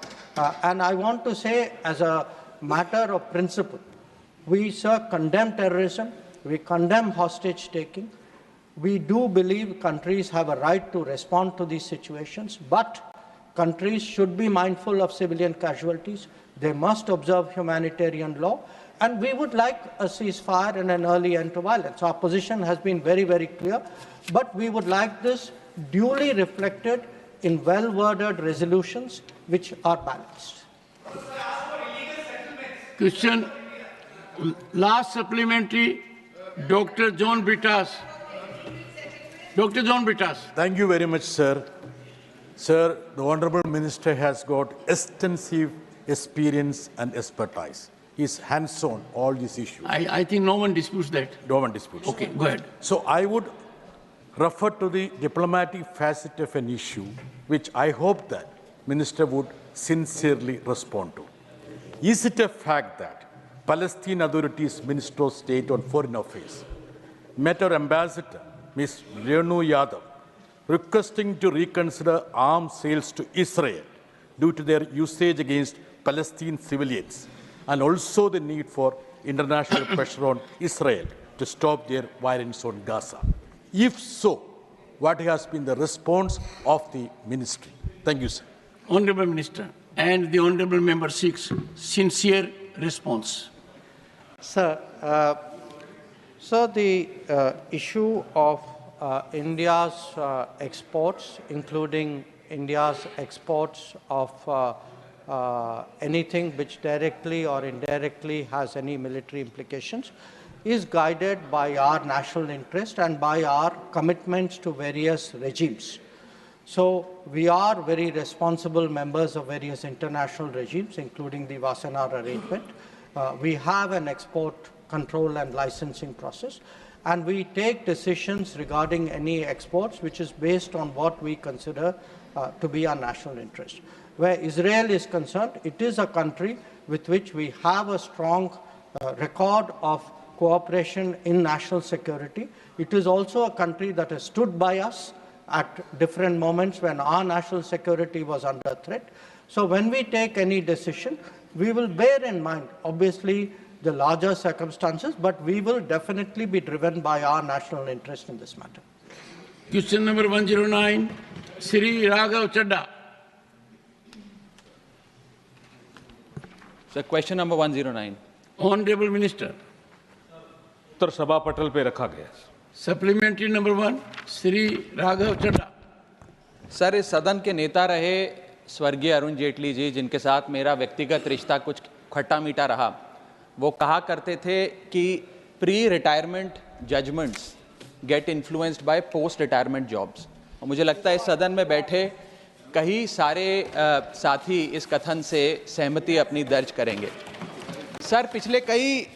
And I want to say, as a matter of principle, we, sir, condemn terrorism, we condemn hostage-taking. We do believe countries have a right to respond to these situations, but countries should be mindful of civilian casualties. They must observe humanitarian law, and we would like a ceasefire and an early end to violence. Our position has been very, very clear, but we would like this duly reflected in well-worded resolutions which are balanced. Question. Last supplementary, Dr. John Britas. Dr. John Britas. Thank you very much, sir. Sir, the Honorable Minister has got extensive experience and expertise. He's hands-on all these issues. I think no one disputes that. No one disputes. Okay, go ahead. So I would refer to the diplomatic facet of an issue, which I hope that Minister would sincerely respond to. Is it a fact that Palestine Authority's Minister of State on Foreign Affairs met our ambassador, Ms. Renu Yadav, requesting to reconsider arms sales to Israel due to their usage against Palestinian civilians, and also the need for international pressure on Israel to stop their violence on Gaza? If so, what has been the response of the ministry? Thank you, sir. Honourable Minister, and the Honourable Member seeks sincere response. Sir, so the issue of India's exports, including India's exports of anything which directly or indirectly has any military implications is guided by our national interest and by our commitments to various regimes. So we are very responsible members of various international regimes, including the Wassenaar arrangement. We have an export control and licensing process, and we take decisions regarding any exports which is based on what we consider to be our national interest. Where Israel is concerned, it is a country with which we have a strong record of cooperation in national security. It is also a country that has stood by us at different moments when our national security was under threat. So when we take any decision, we will bear in mind, obviously, the larger circumstances, but we will definitely be driven by our national interest in this matter. Question number 109, Sri Raghav Chadda. Sir, question number 109. Honorable Minister. उत्तर सभा पटल पे रखा गया। Supplementary number 1, Sri Raghav Chadda. Sir, इस सदन के नेता रहे स्वर्गीय अरुण जेटली जी, जिनके साथ मेरा व्यक्तिगत रिश्ता कुछ खट्टा मीठा रहा, वो कहा करते थे कि pre retirement judgments get influenced by post retirement jobs. और मुझे लगता है इस सदन में बैठे कई सारे साथी इस कथन से सहमति अपनी दर्ज करेंगे। सर, पिछले कई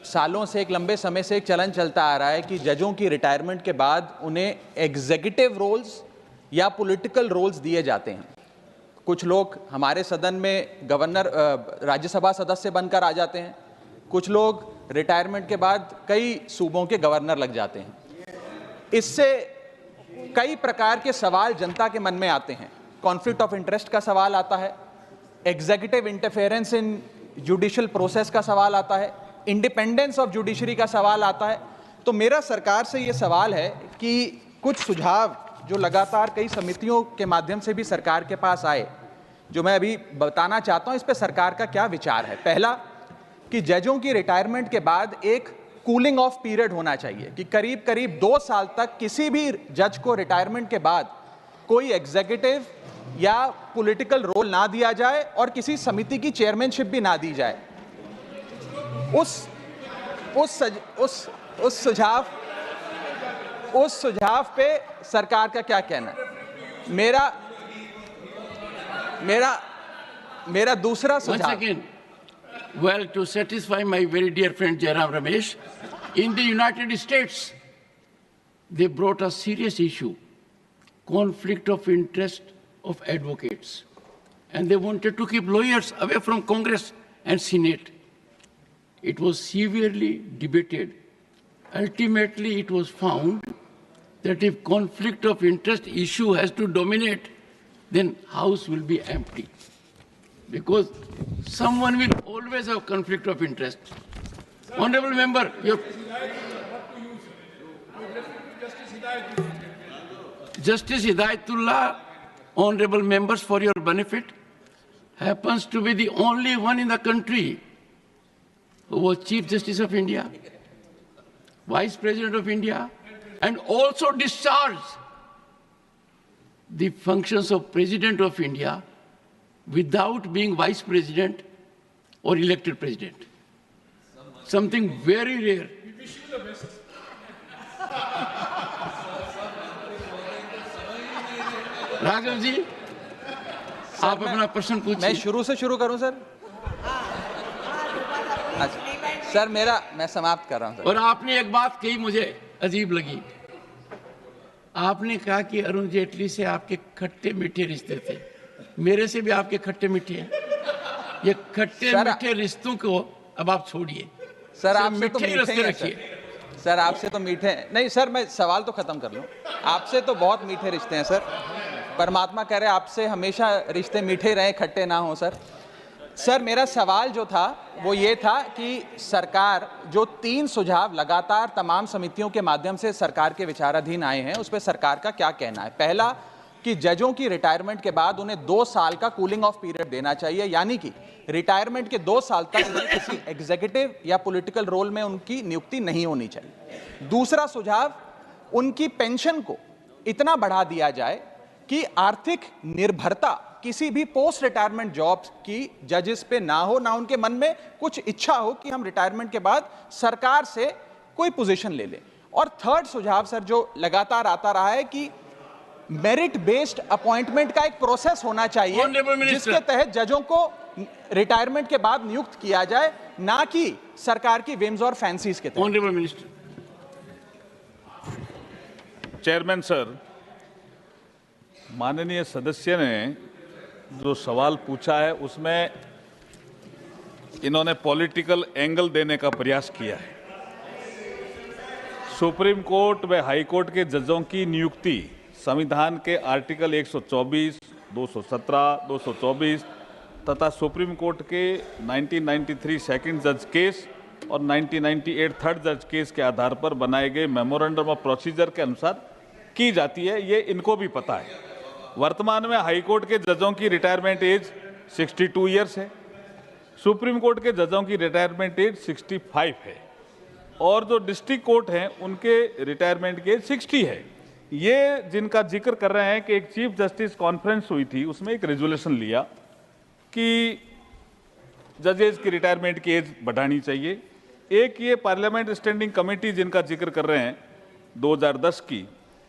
सालों से, एक लंबे समय से एक चलन चलता आ रहा है कि जजों की रिटायरमेंट के बाद उन्हें एग्जीक्यूटिव रोल्स या पॉलिटिकल रोल्स दिए जाते हैं। कुछ लोग हमारे सदन में गवर्नर, राज्यसभा सदस्य बनकर आ जाते हैं, कुछ लोग रिटायरमेंट के बाद कई सूबों के गवर्नर लग जाते हैं। इससे कई प्रकार के सवाल जनता के मन में आते हैं। कॉन्फ्लिक्ट ऑफ इंटरेस्ट का सवाल आता है, एग्जीक्यूटिव इंटरफेरेंस इन जुडिशियल प्रोसेस का सवाल आता है, इंडिपेंडेंस ऑफ जुडिशरी का सवाल आता है। तो मेरा सरकार से ये सवाल है कि कुछ सुझाव जो लगातार कई समितियों के माध्यम से भी सरकार के पास आए, जो मैं अभी बताना चाहता हूं, इस पे सरकार का क्या विचार है। पहला, कि जजों की रिटायरमेंट के बाद एक कूलिंग ऑफ पीरियड होना चाहिए कि करीब करीब 2 साल तक किसी भी जज को रिटायरमेंट के बाद कोई एग्जीक्यूटिव या पॉलिटिकल रोल ना दिया जाए और किसी समिति की चेयरमैनशिप भी ना दी जाए। उस सुझाव पे सरकार का क्या कहना है। मेरा दूसरा सुझाव। Once again, well, to satisfy my very dear friend Jairam Ramesh, in the United States, they brought a serious issue, conflict of interest of advocates. And they wanted to keep lawyers away from Congress and Senate. It was severely debated. Ultimately, it was found that if conflict of interest issue has to dominate, then House will be empty. Because someone will always have conflict of interest. Honorable member, Justice Hidayatullah, honorable members, for your benefit, happens to be the only one in the country who was Chief Justice of India, Vice President of India, and also discharged the functions of President of India without being Vice President or elected President. Something very rare. We wish you the best. Raghav ji, आप अपना प्रश्न पूछिए। मैं शुरू से शुरू करूं sir? Sir, मैं समाप्त कर रहा हूं सर। और आपने एक बात कही मुझे अजीब लगी। आपने कहा कि अरुण जेटली से आपके खट्टे मीठे रिश्ते थे। मेरे से भी आपके खट्टे मीठे हैं। ये खट्टे मीठे रिश्तों को अब आप छोड़िए। सर, आपसे तो मीठे रखिए। सर, आपसे तो मीठे नहीं सर, मैं सवाल तो खत्म कर लूं। आपसे तो बहुत मीठे रिश्ते हैं सर। परमात्मा कह रहे आपसे हमेशा रिश्ते मीठे रहे, खट्टे ना हो सर। सर, मेरा सवाल जो था वो ये था कि सरकार जो 3 सुझाव लगातार तमाम समितियों के माध्यम से सरकार के विचाराधीन आए हैं, उस पर सरकार का क्या कहना है। पहला, कि जजों की रिटायरमेंट के बाद उन्हें 2 साल का कूलिंग ऑफ पीरियड देना चाहिए, यानी कि रिटायरमेंट के 2 साल तक उन्हें किसी एग्जीक्यूटिव या पॉलिटिकल रोल में उनकी नियुक्ति नहीं होनी चाहिए। दूसरा सुझाव, उनकी पेंशन को इतना बढ़ा दिया जाए कि आर्थिक निर्भरता किसी भी पोस्ट रिटायरमेंट जॉब्स की जजेस पे ना हो, ना उनके मन में कुछ इच्छा हो कि हम रिटायरमेंट के बाद सरकार से कोई पोजीशन ले लें। और थर्ड सुझाव सर जो लगातार आता रहा है कि मेरिट बेस्ड अपॉइंटमेंट का एक प्रोसेस होना चाहिए जिसके तहत जजों को रिटायरमेंट के बाद नियुक्त किया जाए, ना कि सरकार की विम्स और फैंसीज के तहत। Honourable minister. चेयरमैन सर, माननीय सदस्य ने जो सवाल पूछा है उसमें इन्होंने पॉलिटिकल एंगल देने का प्रयास किया है। सुप्रीम कोर्ट व हाई कोर्ट के जजों की नियुक्ति संविधान के आर्टिकल 124, 217, 224 तथा सुप्रीम कोर्ट के 1993 सेकंड जज केस और 1998 थर्ड जज केस के आधार पर बनाए गए मेमोरेंडम ऑफ प्रोसीजर के अनुसार की जाती है, ये इनको भी पता है। वर्तमान में हाई कोर्ट के जजों की रिटायरमेंट एज 62 ईयर्स है, सुप्रीम कोर्ट के जजों की रिटायरमेंट एज 65 है और जो डिस्ट्रिक्ट कोर्ट हैं उनके रिटायरमेंट की एज 60 है। ये जिनका जिक्र कर रहे हैं कि एक चीफ जस्टिस कॉन्फ्रेंस हुई थी, उसमें एक रेजोल्यूशन लिया कि जजेस की रिटायरमेंट की एज बढ़ानी चाहिए। एक ये पार्लियामेंट स्टैंडिंग कमेटी जिनका जिक्र कर रहे हैं 2010 की,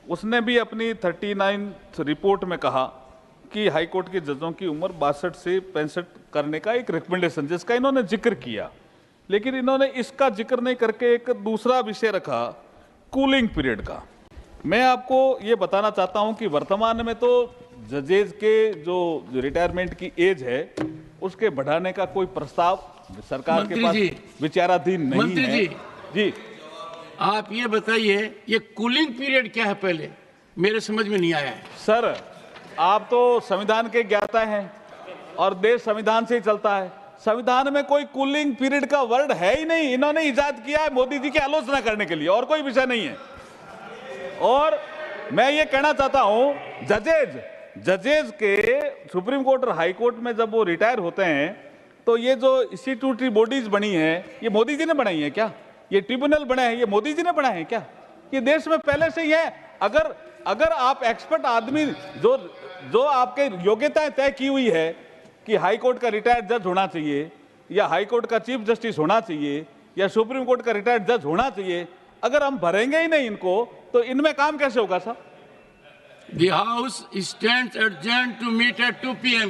उसने भी अपनी 39th रिपोर्ट में कहा कि हाई कोर्ट के जजों की उम्र 62 से 65 करने का एक रिकमेंडेशन जिसका इन्होंने जिक्र किया, लेकिन इन्होंने इसका जिक्र नहीं करके एक दूसरा विषय रखा कूलिंग पीरियड का। मैं आपको ये बताना चाहता हूं कि वर्तमान में तो जजेज के जो रिटायरमेंट की एज है उसके बढ़ाने का कोई प्रस्ताव सरकार के पास विचाराधीन नहीं है। मंत्री जी आप ये बताइए ये कूलिंग पीरियड क्या है, पहले मेरे समझ में नहीं आया है। सर, आप तो संविधान के ज्ञाता हैं और देश संविधान से ही चलता है। संविधान में कोई कूलिंग पीरियड का वर्ड है ही नहीं, इन्होंने इजाद किया है मोदी जी की आलोचना करने के लिए, और कोई विषय नहीं है। और मैं ये कहना चाहता हूं जजेज के सुप्रीम कोर्ट और हाई कोर्ट में जब वो रिटायर होते हैं तो ये जो इंस्टीट्यूटरी बॉडीज बनी है ये मोदी जी ने बनाई है क्या? ये ट्रिब्यूनल बने हैं ये मोदी जी ने बनाए हैं क्या? ये देश में पहले से ही है। अगर आप एक्सपर्ट आदमी जो आपके योग्यताएं तय की हुई है कि हाई कोर्ट का रिटायर्ड जज होना चाहिए या हाई कोर्ट का चीफ जस्टिस होना चाहिए या सुप्रीम कोर्ट का रिटायर्ड जज होना चाहिए, अगर हम भरेंगे ही नहीं इनको तो इनमें काम कैसे होगा साहब? The House stands adjourned to meet at 2 p.m.